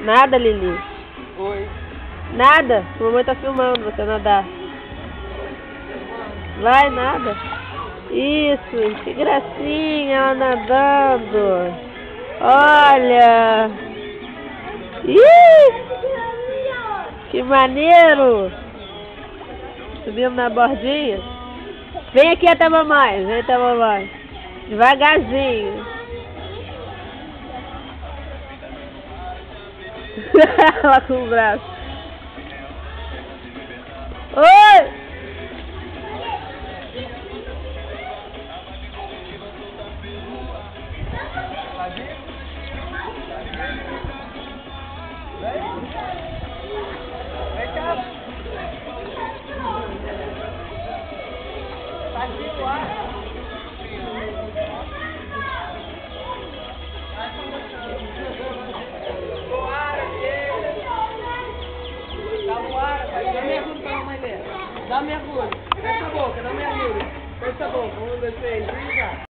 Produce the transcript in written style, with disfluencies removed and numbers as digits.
Nada, Lili. Oi. Nada. Mamãe tá filmando você nadar. Vai, nada. Isso, que gracinha ela nadando. Olha. Ih, que maneiro. Subimos na bordinha. Vem aqui até a mamãe, vem até a mamãe. Devagarzinho. Ela com o braço. Oi! Vem cá. Tá aqui no ar. Dá mergulho. Fecha a boca, dá mergulho. Fecha a boca. 1, 2, 3, liga.